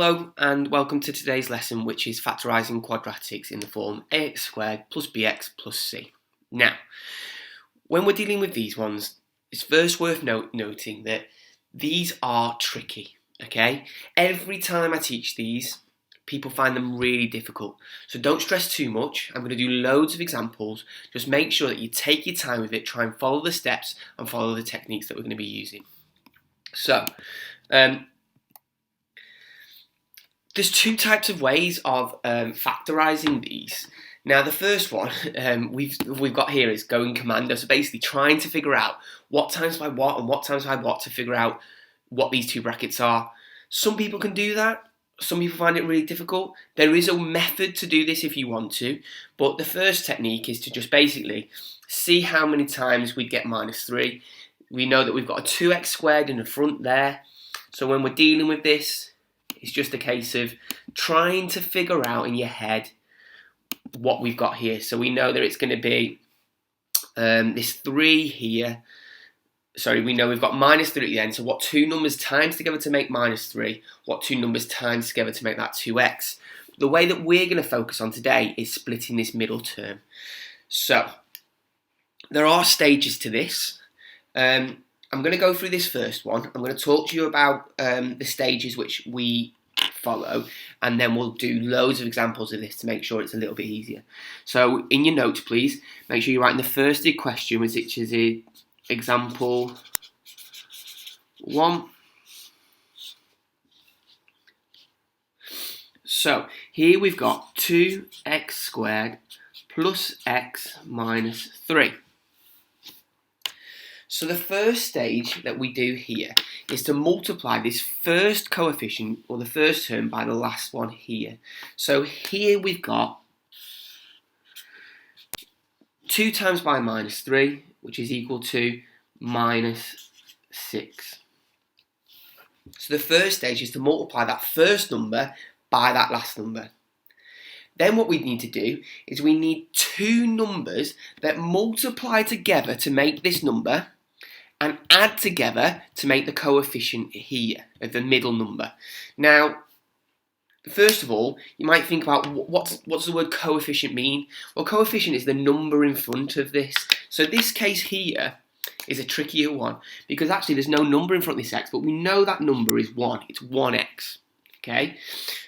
Hello and welcome to today's lesson, which is factorising quadratics in the form ax squared plus bx plus c. Now, when we're dealing with these ones, it's first worth noting that these are tricky, okay? Every time I teach these, people find them really difficult. So don't stress too much. I'm going to do loads of examples. Just make sure that you take your time with it, try and follow the steps and follow the techniques that we're going to be using. So, there's two types of ways of factorising these. Now, the first one we've got here is going commando. So basically trying to figure out what times by what and what times by what to figure out what these two brackets are. Some people can do that. Some people find it really difficult. There is a method to do this if you want to. But the first technique is to just basically see how many times we get minus 3. We know that we've got a 2x squared in the front there. So when we're dealing with this, it's just a case of trying to figure out in your head what we've got here. So we know that it's going to be this 3 here. Sorry, we know we've got minus 3 at the end. So what two numbers times together to make minus 3? What two numbers times together to make that 2x? The way that we're going to focus on today is splitting this middle term. So there are stages to this. I'm going to go through this first one. I'm going to talk to you about the stages which we follow, and then we'll do loads of examples of this to make sure it's a little bit easier. So in your notes, please, make sure you're writing the first question, which is example 1. So here we've got 2x squared plus x minus 3. So the first stage that we do here is to multiply this first coefficient, or the first term, by the last one here. So here we've got 2 times by minus 3, which is equal to minus 6. So the first stage is to multiply that first number by that last number. Then what we need to do is we need two numbers that multiply together to make this number and add together to make the coefficient here, of the middle number. Now, first of all, you might think about what's the word coefficient mean? Well, coefficient is the number in front of this. So this case here is a trickier one, because actually there's no number in front of this x, but we know that number is 1. It's 1x. Okay?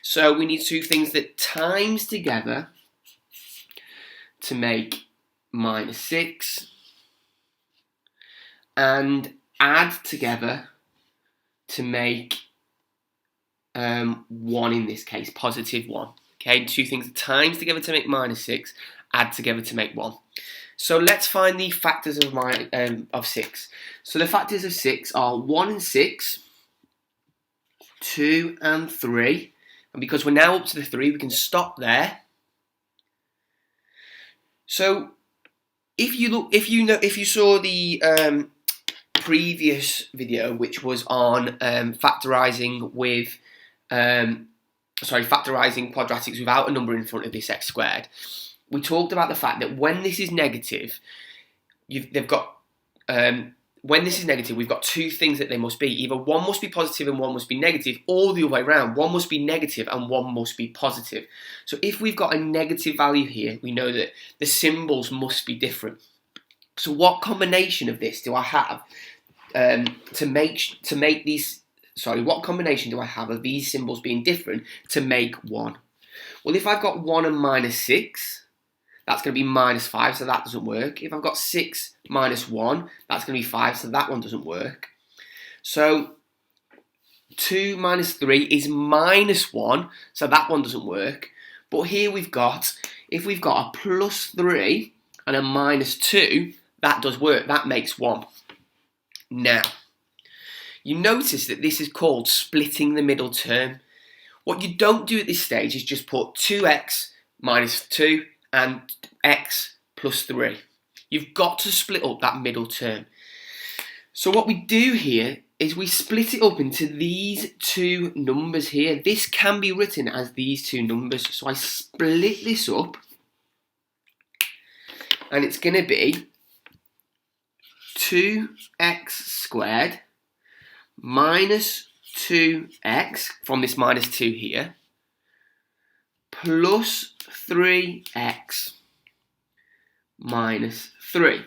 So we need two things that times together to make minus 6, and add together to make 1 in this case, positive 1. Okay, two things times together to make minus 6, add together to make 1. So let's find the factors of 6. So the factors of 6 are 1 and 6, 2 and 3, and because we're now up to the 3, we can stop there. So if you saw the previous video, which was on factorising quadratics without a number in front of this x squared, we talked about the fact that when this is negative, when this is negative, we've got two things that they must be. Either one must be positive and one must be negative, or the other way around. One must be negative and one must be positive. So if we've got a negative value here, we know that the symbols must be different. So what combination of this do I have what combination do I have of these symbols being different to make 1? Well, if I've got 1 and minus 6, that's going to be minus 5, so that doesn't work. If I've got 6 minus 1, that's going to be 5, so that one doesn't work. So 2 minus 3 is minus 1, so that one doesn't work. But here if we've got a plus 3 and a minus 2, that does work. That makes 1. Now, you notice that this is called splitting the middle term. What you don't do at this stage is just put 2x minus 2 and x plus 3. You've got to split up that middle term. So what we do here is we split it up into these two numbers here. This can be written as these two numbers. So I split this up, and it's going to be 2x squared minus 2x from this minus 2 here, plus 3x minus 3.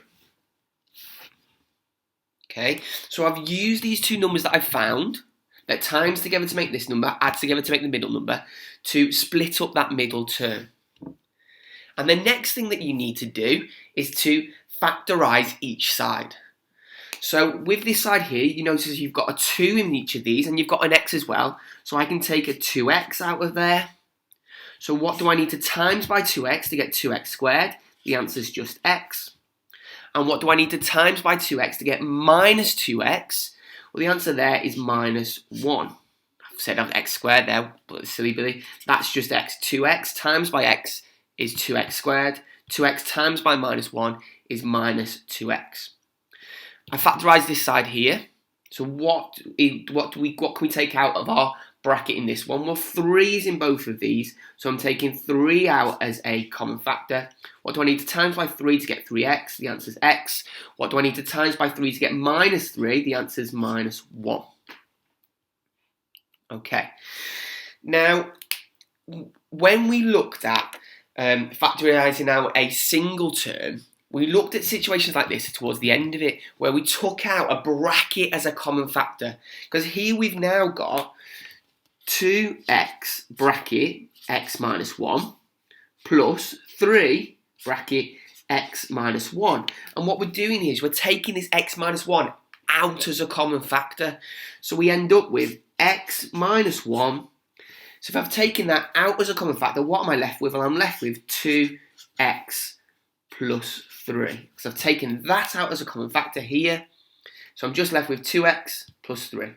Okay, so I've used these two numbers that I've found, that times together to make this number, add together to make the middle number, to split up that middle term. And the next thing that you need to do is to factorise each side. So with this side here, you notice you've got a 2 in each of these, and you've got an x as well. So I can take a 2x out of there. So what do I need to times by 2x to get 2x squared? The answer is just x. And what do I need to times by 2x to get minus 2x? Well, the answer there is minus 1. I've said I've x squared there, but silly Billy. That's just x. 2x times by x is 2x squared. 2x times by minus 1 is minus 2x. I factorise this side here. So what can we take out of our bracket in this one? Well, 3 is in both of these, so I'm taking 3 out as a common factor. What do I need to times by 3 to get 3x? The answer is x. What do I need to times by 3 to get minus 3? The answer is minus 1. Okay. Now, when we looked at factorising out a single term, we looked at situations like this towards the end of it, where we took out a bracket as a common factor. Because here we've now got 2x bracket x minus 1 plus 3 bracket x minus 1. And what we're doing here is we're taking this x minus 1 out as a common factor. So we end up with x minus 1. So if I've taken that out as a common factor, what am I left with? Well, I'm left with 2x plus 3. So I've taken that out as a common factor here. So I'm just left with 2x plus 3.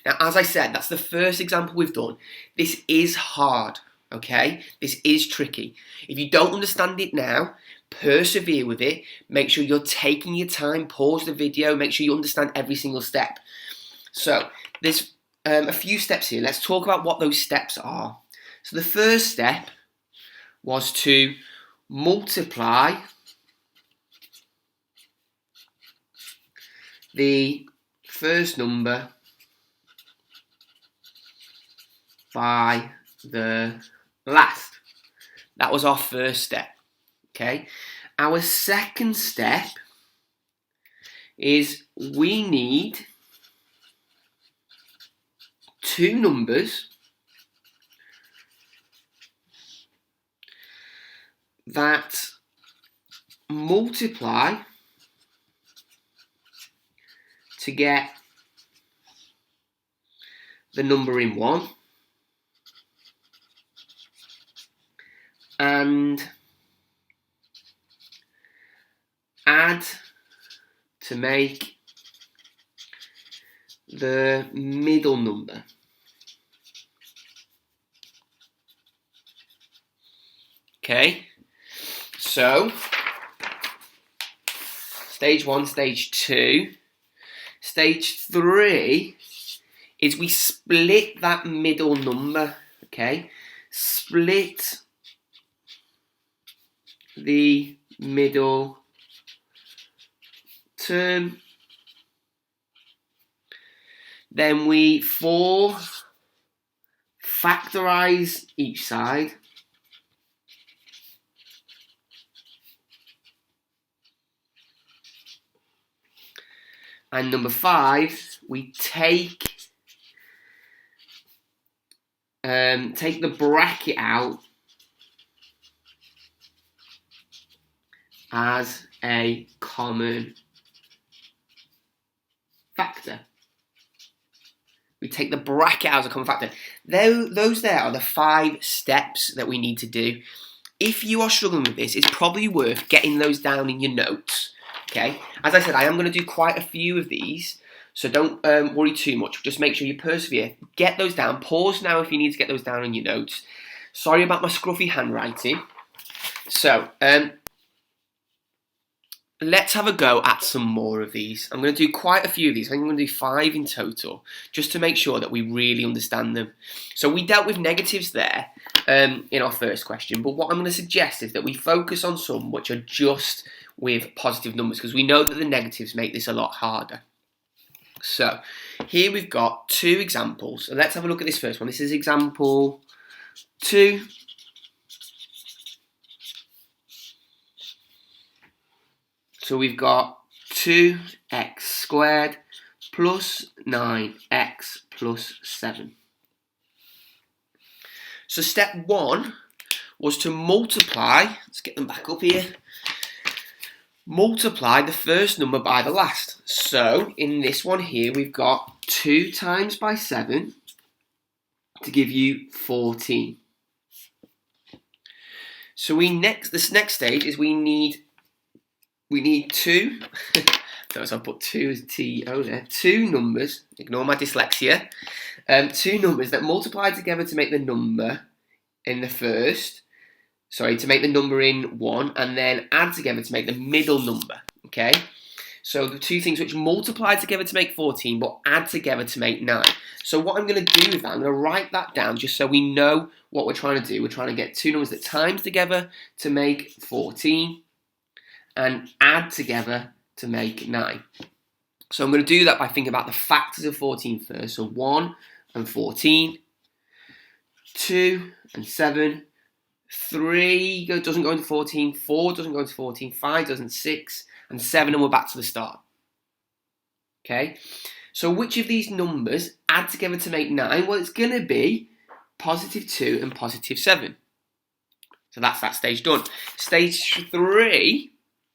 Now, as I said, that's the first example we've done. This is hard, okay? This is tricky. If you don't understand it now, persevere with it. Make sure you're taking your time, pause the video, make sure you understand every single step. So, there's a few steps here. Let's talk about what those steps are. So the first step was to multiply the first number by the last. That was our first step. Okay. Our second step is we need two numbers that multiply to get the number in one, and add to make the middle number. Okay, so stage 1, stage 2. Stage 3 is we split that middle number, okay? Split the middle term. Then we factorise each side. And number 5, we take the bracket out as a common factor. We take the bracket out as a common factor. Those there are the 5 steps that we need to do. If you are struggling with this, it's probably worth getting those down in your notes. Okay, as I said, I am going to do quite a few of these, so don't worry too much. Just make sure you persevere. Get those down. Pause now if you need to get those down in your notes. Sorry about my scruffy handwriting. So, let's have a go at some more of these. I'm going to do quite a few of these. I think I'm going to do 5 in total, just to make sure that we really understand them. So we dealt with negatives there in our first question, but what I'm going to suggest is that we focus on some which are just with positive numbers, because we know that the negatives make this a lot harder. So here we've got two examples. So let's have a look at this first one. This is example 2. So we've got 2x squared plus 9x plus 7. So step 1 was to multiply, let's get them back up here, multiply the first number by the last. So in this one here, we've got 2 times by 7 to give you 14. So this next stage is we need 2, notice I've put 2 as T-O there, 2 numbers, ignore my dyslexia, 2 numbers that multiply together to make the number in the first, to make the number in 1, and then add together to make the middle number, okay? So the two things which multiply together to make 14, but add together to make 9. So what I'm going to do with that, I'm going to write that down just so we know what we're trying to do. We're trying to get 2 numbers that times together to make 14, and add together to make 9. So I'm going to do that by thinking about the factors of 14 first. So 1 and 14, 2 and 7, 3 doesn't go into 14, 4 doesn't go into 14, 5 doesn't, 6, and 7, and we're back to the start. Okay, so which of these numbers add together to make 9? Well, it's going to be positive 2 and positive 7. So that's that stage done. Stage 3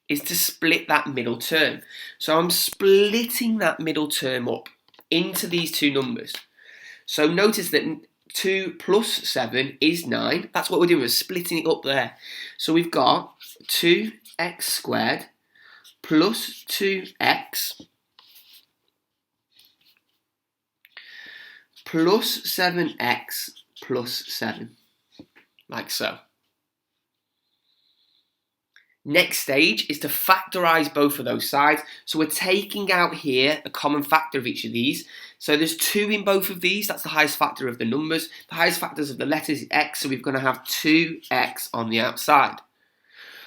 is to split that middle term. So I'm splitting that middle term up into these two numbers. So notice that 2 plus 7 is 9. That's what we're doing, we're splitting it up there. So we've got 2x squared plus 2x plus 7x plus 7, like so. Next stage is to factorise both of those sides. So we're taking out here a common factor of each of these. So there's 2 in both of these. That's the highest factor of the numbers. The highest factors of the letters is x, so we're going to have 2x on the outside.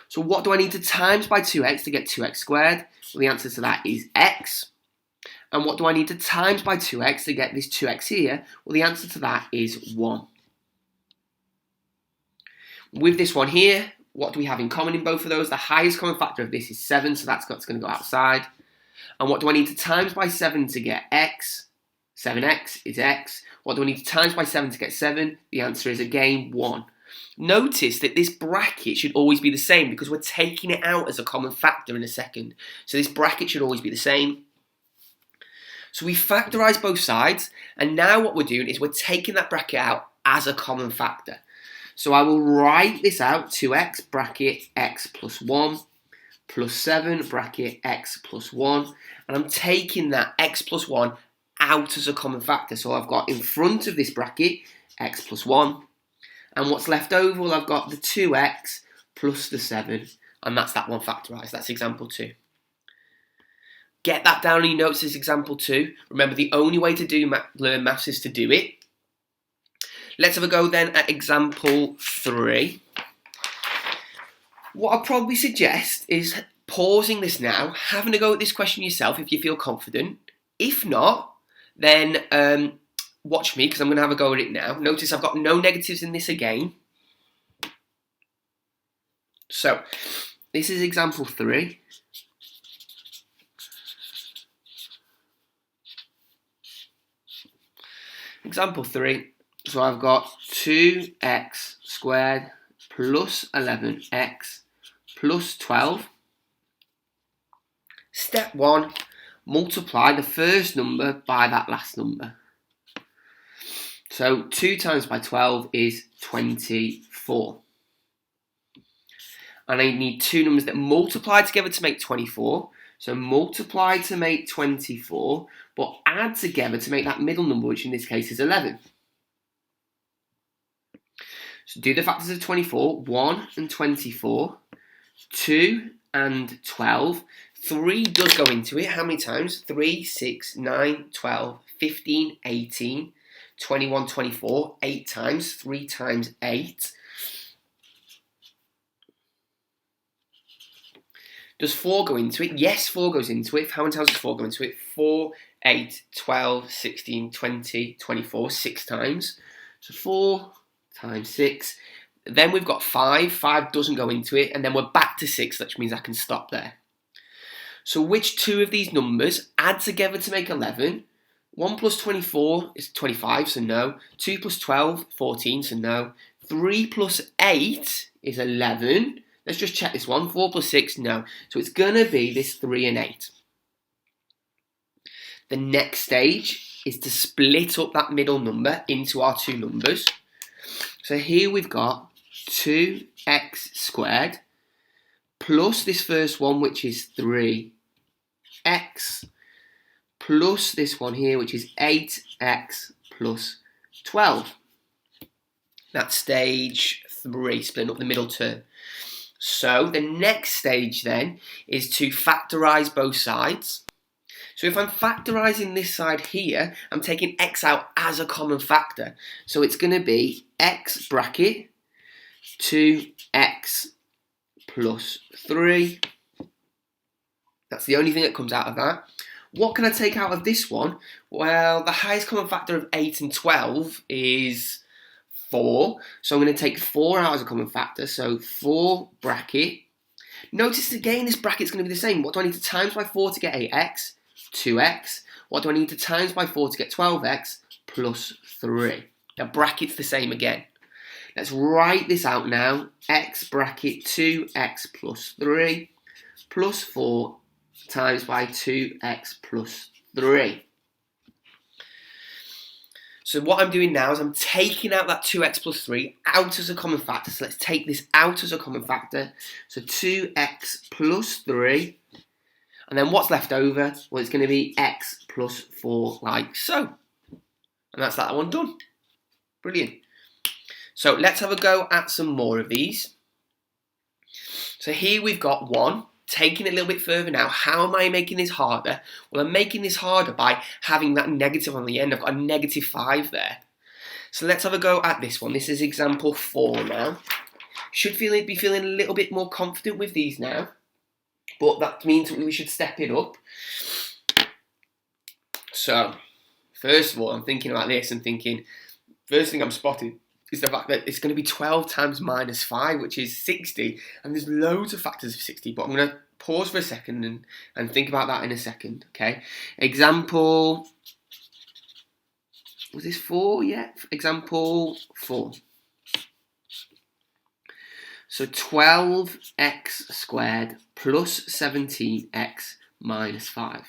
So what do I need to times by 2x to get 2x squared? Well, the answer to that is x. And what do I need to times by 2x to get this 2x here? Well, the answer to that is 1. With this one here, what do we have in common in both of those? The highest common factor of this is 7, so that's going to go outside. And what do I need to times by 7 to get x? 7x is x. What do I need to times by 7 to get 7? The answer is, again, 1. Notice that this bracket should always be the same because we're taking it out as a common factor in a second. So this bracket should always be the same. So we factorise both sides, and now what we're doing is we're taking that bracket out as a common factor. So I will write this out, 2x bracket x plus 1 plus 7 bracket x plus 1. And I'm taking that x plus 1 out as a common factor. So I've got in front of this bracket x plus 1. And what's left over, well, I've got the 2x plus the 7. And that's that one factorised. That's example 2. Get that down in your notes as example 2. Remember, the only way to learn maths is to do it. Let's have a go then at example 3. What I'll probably suggest is pausing this now, having a go at this question yourself if you feel confident. If not, then watch me because I'm going to have a go at it now. Notice I've got no negatives in this again. So, this is example 3. Example 3. So I've got 2x squared plus 11x plus 12. Step 1, multiply the first number by that last number. So 2 times by 12 is 24. And I need 2 numbers that multiply together to make 24. So multiply to make 24, but add together to make that middle number, which in this case is 11. So do the factors of 24, 1 and 24, 2 and 12. 3 does go into it. How many times? 3, 6, 9, 12, 15, 18, 21, 24. 8 times. 3 times 8. Does 4 go into it? Yes, 4 goes into it. How many times does 4 go into it? 4, 8, 12, 16, 20, 24, 6 times. So 4 times 6. Then we've got 5. 5 doesn't go into it. And then we're back to 6, which means I can stop there. So which two of these numbers add together to make 11? 1 plus 24 is 25, so no. 2 plus 12, 14, so no. 3 plus 8 is 11. Let's just check this one. 4 plus 6, no. So it's going to be this 3 and 8. The next stage is to split up that middle number into our two numbers. So here we've got 2x squared plus this first one, which is 3x, plus this one here, which is 8x plus 12. That's stage 3, splitting up the middle term. So the next stage then is to factorise both sides. So if I'm factorising this side here, I'm taking x out as a common factor. So it's going to be x bracket 2x plus 3. That's the only thing that comes out of that. What can I take out of this one? Well, the highest common factor of 8 and 12 is 4. So I'm going to take 4 out as a common factor. So 4 bracket. Notice again, this bracket's going to be the same. What do I need to times by 4 to get 8x? 2x. What do I need to times by 4 to get 12x? Plus 3. The bracket's the same again. Let's write this out now. X bracket 2x plus 3 plus 4 times by 2x plus 3. So what I'm doing now is I'm taking out that 2x plus 3 out as a common factor. So let's take this out as a common factor. So 2x plus 3. And then what's left over? Well, it's going to be x plus 4 like so. And that's that one done. Brilliant. So let's have a go at some more of these. So here we've got one. Taking it a little bit further now, how am I making this harder? Well, I'm making this harder by having that negative on the end. I've got a negative 5 there. So let's have a go at this one. This is example 4 now. Should be feeling a little bit more confident with these now. But that means we should step it up. So, first of all, I'm thinking about this and thinking, first thing I'm spotting is the fact that it's going to be 12 times minus 5, which is 60. And there's loads of factors of 60, but I'm going to pause for a second and think about that in a second, okay? Example, was this 4 yet? Example 4. So 12x squared plus 17x minus 5.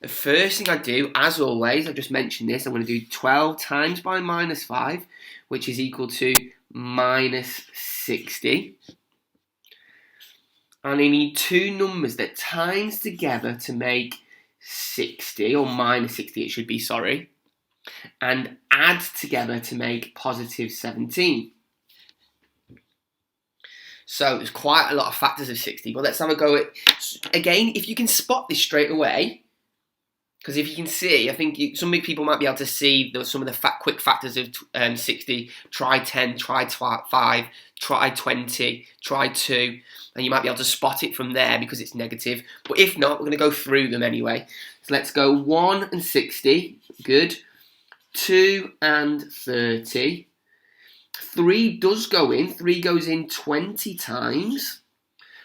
The first thing I do, as always, I just mentioned this, I'm going to do 12 times by minus 5, which is equal to minus 60. And I need two numbers that times together to make 60, or minus 60 it should be, sorry, and add together to make positive 17. So there's quite a lot of factors of 60, but let's have a go at, again, if you can spot this straight away, because if you can see, I think some people might be able to see some of the quick factors of 60. Try 10, try 5, try 20, try 2, and you might be able to spot it from there because it's negative. But if not, we're going to go through them anyway. So let's go 1 and 60, good. 2 and 30. 3 does go in. 3 goes in 20 times.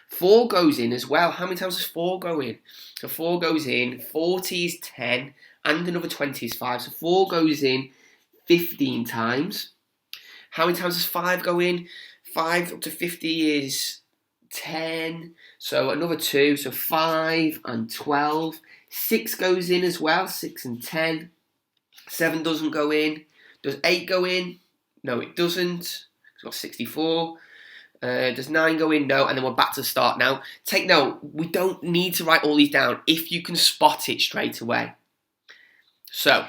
4 goes in as well. How many times does 4 go in? So 4 goes in. 40 is 10. And another 20 is 5. So 4 goes in 15 times. How many times does 5 go in? 5 up to 50 is 10. So another 2. So 5 and 12. 6 goes in as well. 6 and 10. 7 doesn't go in. Does 8 go in? No, it doesn't. It's got 64. Does 9 go in? No. And then we're back to the start now. Take note, we don't need to write all these down if you can spot it straight away. So,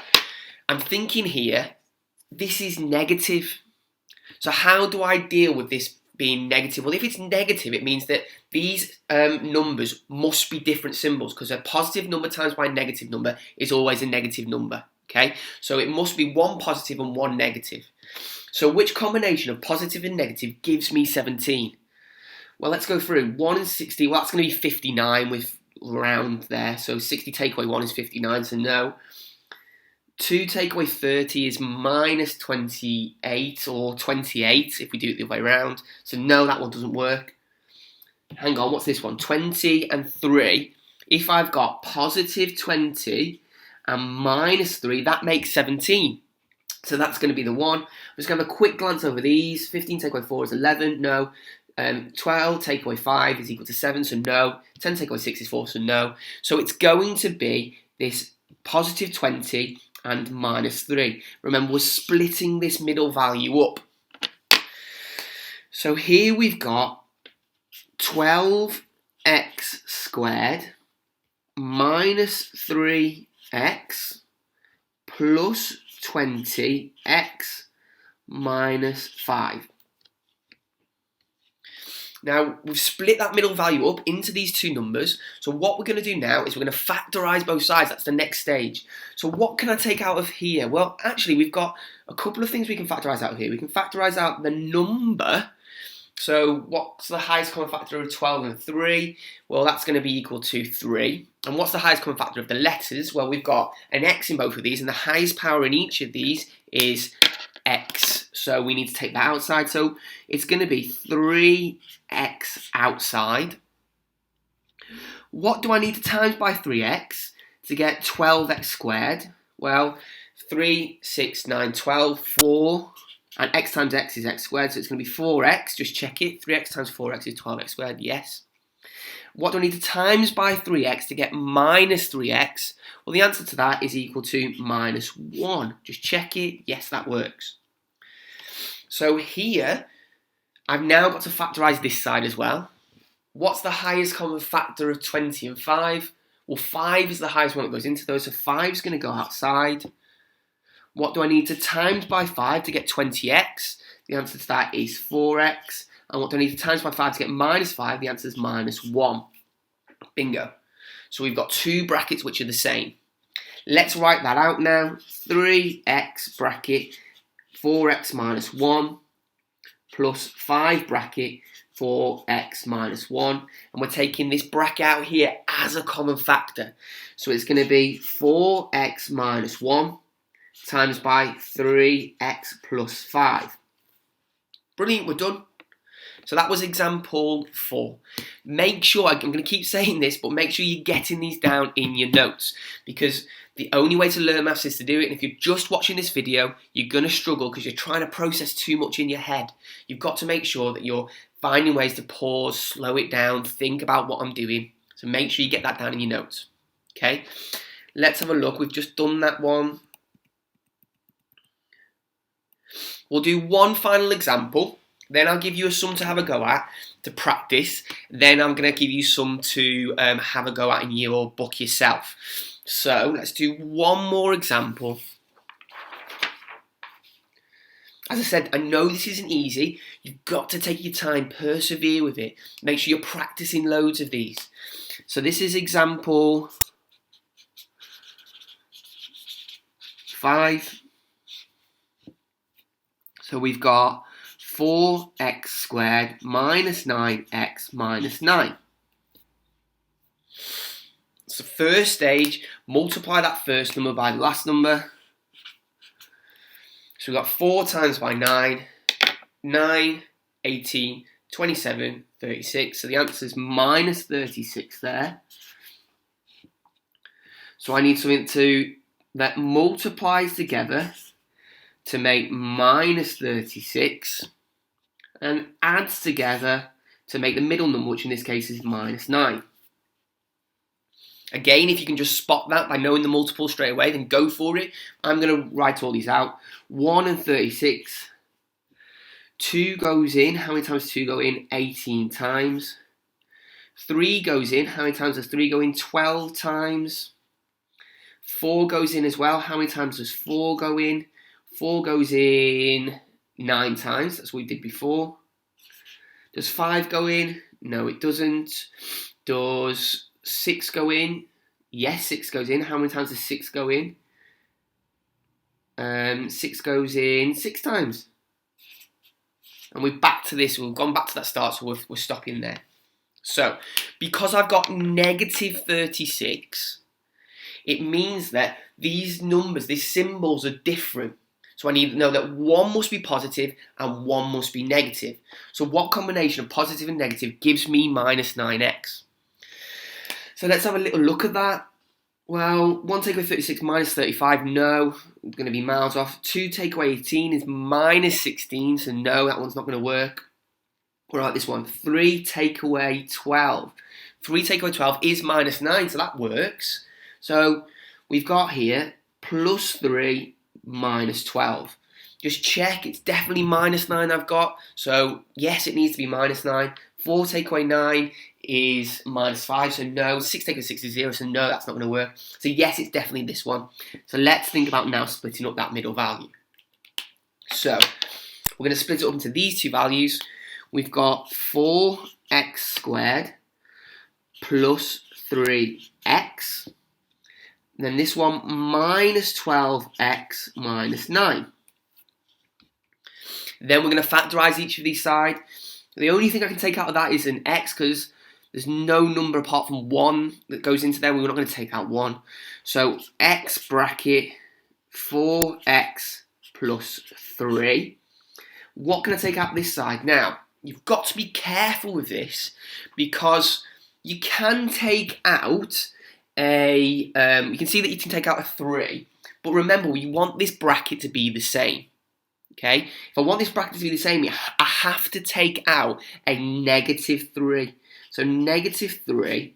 I'm thinking here, this is negative. So how do I deal with this being negative? Well, if it's negative, it means that these numbers must be different symbols, because a positive number times by a negative number is always a negative number. Okay, so it must be one positive and one negative. So which combination of positive and negative gives me 17? Well, let's go through. 1 and 60, well, that's going to be 59 with round there. So 60 take away 1 is 59, so no. 2 take away 30 is minus 28 or 28 if we do it the other way around. So no, that one doesn't work. Hang on, what's this one? 20 and 3. If I've got positive 20 and minus 3, that makes 17. So that's going to be the one. I'm just going to have a quick glance over these. 15 take away 4 is 11, no. 12 take away 5 is equal to 7, so no. 10 take away 6 is 4, so no. So it's going to be this positive 20 and minus 3. Remember, we're splitting this middle value up. So here we've got 12x squared minus 3x plus 20x minus 5. Now, we've split that middle value up into these two numbers. So what we're going to do now is we're going to factorise both sides. That's the next stage. So what can I take out of here? Well, actually, we've got a couple of things we can factorise out of here. We can factorise out the number. So what's the highest common factor of 12 and 3? Well, that's going to be equal to 3. And what's the highest common factor of the letters? Well, we've got an x in both of these, and the highest power in each of these is x. So we need to take that outside. So it's going to be 3x outside. What do I need to times by 3x to get 12x squared? Well, 3, 6, 9, 12, 4. And x times x is x squared, so it's going to be 4x. Just check it. 3x times 4x is 12x squared. Yes. What do I need to times by 3x to get minus 3x? Well, the answer to that is equal to minus 1. Just check it. Yes, that works. So here, I've now got to factorise this side as well. What's the highest common factor of 20 and 5? Well, 5 is the highest one that goes into those, so 5 is going to go outside. What do I need to times by 5 to get 20x? The answer to that is 4x. And what do I need to times by 5 to get minus 5? The answer is minus 1. Bingo. So we've got two brackets which are the same. Let's write that out now. 3x bracket 4x minus 1 plus 5 bracket 4x minus 1. And we're taking this bracket out here as a common factor. So it's going to be 4x minus 1 times by 3x plus 5. Brilliant, we're done. So that was example 4. Make sure, I'm going to keep saying this, but make sure you're getting these down in your notes, because the only way to learn maths is to do it. And if you're just watching this video, you're going to struggle because you're trying to process too much in your head. You've got to make sure that you're finding ways to pause, slow it down, think about what I'm doing. So make sure you get that down in your notes. Okay, let's have a look. We've just done that one. We'll do one final example, then I'll give you a sum to have a go at, to practice, then I'm going to give you some to have a go at in your book yourself. So let's do one more example. As I said, I know this isn't easy. You've got to take your time, persevere with it. Make sure you're practicing loads of these. So this is example 5. So we've got 4x squared minus 9x minus 9. So first stage, multiply that first number by the last number. So we've got 4 times by 9, 9, 18, 27, 36. So the answer is minus 36 there. So I need something that multiplies together to make minus 36 and adds together to make the middle number, which in this case is minus 9. Again, if you can just spot that by knowing the multiple straight away, then go for it. I'm going to write all these out. 1 and 36. 2 goes in. How many times 2 go in? 18 times. 3 goes in. How many times does 3 go in? 12 times. 4 goes in as well. How many times does 4 go in? 4 goes in 9 times. That's what we did before. Does 5 go in? No, it doesn't. Does 6 go in? Yes, 6 goes in. How many times does 6 go in? 6 goes in 6 times. And we're back to this. We've gone back to that start, so we're stopping there. So, because I've got negative 36, it means that these numbers, these symbols are different. So I need to know that one must be positive and one must be negative. So what combination of positive and negative gives me minus 9x? So let's have a little look at that. Well, 1 take away 36 minus 35, no, it's going to be miles off. 2 take away 18 is minus 16, so no, that one's not going to work. What about this one? 3 take away 12. 3 take away 12 is minus 9, so that works. So we've got here plus 3 minus 12. Just check, it's definitely minus 9 I've got. So yes, it needs to be minus 9. 4 take away 9 is minus 5, so no. 6 take away 6 is 0, so no, that's not going to work. So yes, it's definitely this one. So let's think about now splitting up that middle value. So we're going to split it up into these two values. We've got 4x squared plus 3x. And then this one minus 12x minus 9. Then we're going to factorise each of these sides. The only thing I can take out of that is an x, because there's no number apart from 1 that goes into there. We're not going to take out 1. So x bracket 4x plus 3. What can I take out this side? Now, you've got to be careful with this, because you can take out you can see that you can take out a 3, but remember, we want this bracket to be the same. Okay, if I want this bracket to be the same, I have to take out a negative 3. So negative 3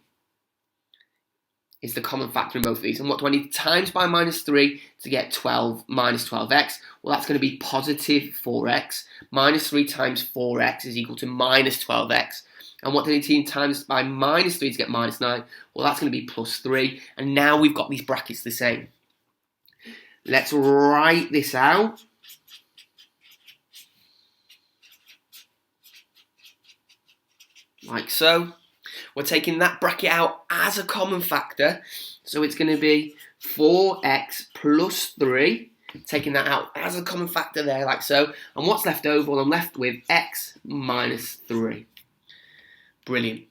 is the common factor in both of these. And what do I need? Times by minus 3 to get 12 minus 12x. Well, that's going to be positive 4x. Minus 3 times 4x is equal to minus 12x. And what do I need to times by minus 3 to get minus 9? Well, that's going to be plus 3. And now we've got these brackets the same. Let's write this out. Like so. We're taking that bracket out as a common factor. So it's going to be 4x plus 3. Taking that out as a common factor there, like so. And what's left over? Well, I'm left with x minus 3. Brilliant.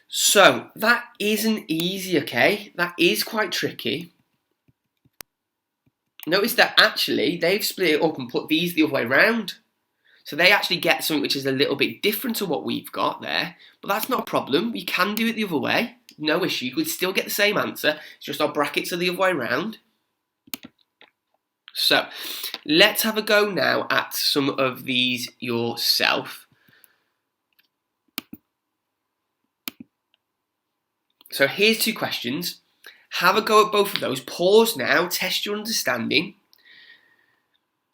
So that isn't easy, okay? That is quite tricky. Notice that actually they've split it up and put these the other way around. So they actually get something which is a little bit different to what we've got there. But that's not a problem. We can do it the other way. No issue. You could still get the same answer. It's just our brackets are the other way around. So let's have a go now at some of these yourself. So here's 2 questions. Have a go at both of those. Pause now. Test your understanding.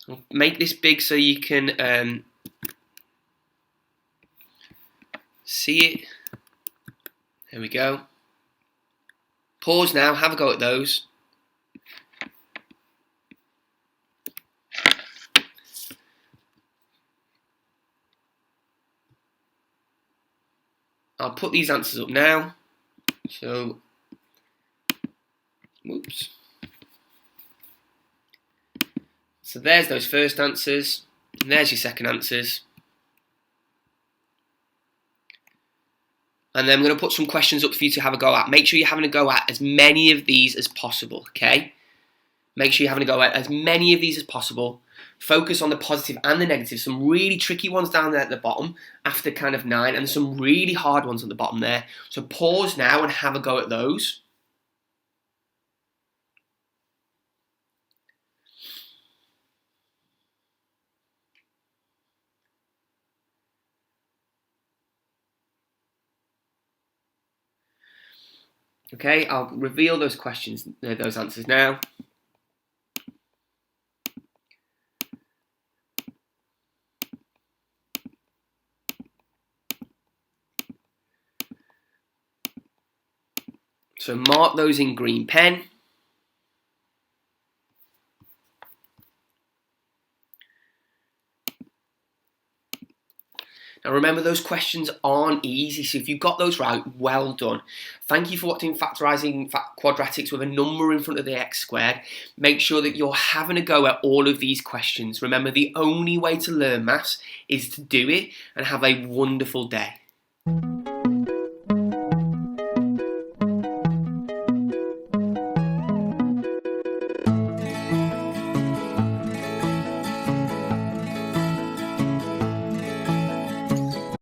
I'll make this big so you can see it. There we go. Pause now. Have a go at those. I'll put these answers up now. So, whoops. So there's those first answers, and there's your second answers. And then I'm going to put some questions up for you to have a go at. Make sure you're having a go at as many of these as possible, okay? Make sure you're having a go at as many of these as possible. Focus on the positive and the negative. Some really tricky ones down there at the bottom after kind of 9, and some really hard ones at the bottom there. So pause now and have a go at those. Okay, I'll reveal those questions, those answers now. So mark those in green pen. Now remember, those questions aren't easy, so if you got those right, well done. Thank you for watching Factorising Quadratics with a number in front of the x squared. Make sure that you're having a go at all of these questions. Remember, the only way to learn maths is to do it, and have a wonderful day.